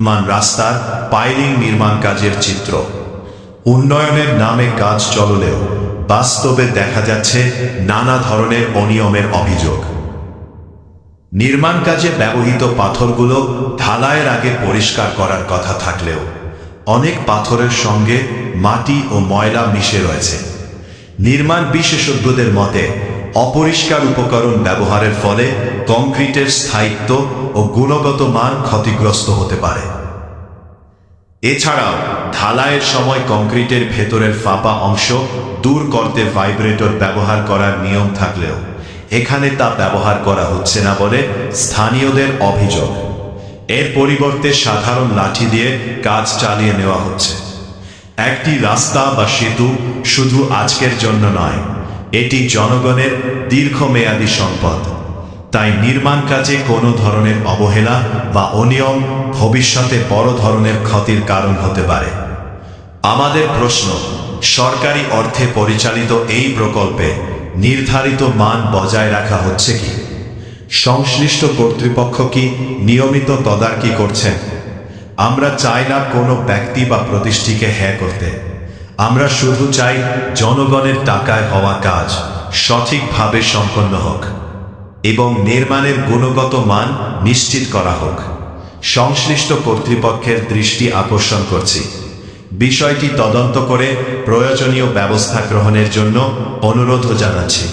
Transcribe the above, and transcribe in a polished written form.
রাস্তার পাইলিং নির্মাণ কাজের চিত্র। উন্নয়নের নামে কাজ চললেও বাস্তবে দেখা যাচ্ছে নানা ধরনের অনিয়মের অভিযোগ। নির্মাণ কাজে ব্যবহৃত পাথরগুলো ঢালাইয়ের আগে পরিষ্কার করার কথা থাকলেও অনেক পাথরের সঙ্গে মাটি ও ময়লা মিশে রয়েছে। নির্মাণ বিশেষজ্ঞদের মতে অপরিষ্কার উপকরণ ব্যবহারের ফলে কংক্রিটের স্থায়িত্ব ও গুণগত মান ক্ষতিগ্রস্ত হতে পারে। এছাড়াও ঢালাইয়ের সময় কংক্রিটের ভেতরের ফাঁপা অংশ দূর করতে ভাইব্রেটর ব্যবহার করার নিয়ম থাকলেও এখানে তা ব্যবহার করা হচ্ছে না বলে স্থানীয়দের অভিযোগ। এর পরিবর্তে সাধারণ লাঠি দিয়ে কাজ চালিয়ে নেওয়া হচ্ছে। একটি রাস্তা বা সেতু শুধু আজকের জন্য নয়, এটি জনগণের দীর্ঘমেয়াদী সম্পদ। তাই নির্মাণ কাজে কোনো ধরনের অবহেলা বা অনিয়ম ভবিষ্যতে বড় ধরনের ক্ষতির কারণ হতে পারে। আমাদের প্রশ্ন, সরকারি অর্থে পরিচালিত এই প্রকল্পে নির্ধারিত মান বজায় রাখা হচ্ছে কি? সংশ্লিষ্ট কর্তৃপক্ষ কি নিয়মিত তদারকি করছেন? আমরা চাই না কোনো ব্যক্তি বা প্রতিষ্ঠানকে হ্যাঁ করতে। আমরা শুধু চাই জনগণের টাকায় হওয়া কাজ সঠিকভাবে সম্পন্ন হোক এবং নির্মাণের গুণগত মান নিশ্চিত করা হোক। সংশ্লিষ্ট কর্তৃপক্ষের দৃষ্টি আকর্ষণ করছি, বিষয়টি তদন্ত করে প্রয়োজনীয় ব্যবস্থা গ্রহণের জন্য অনুরোধ জানাচ্ছি।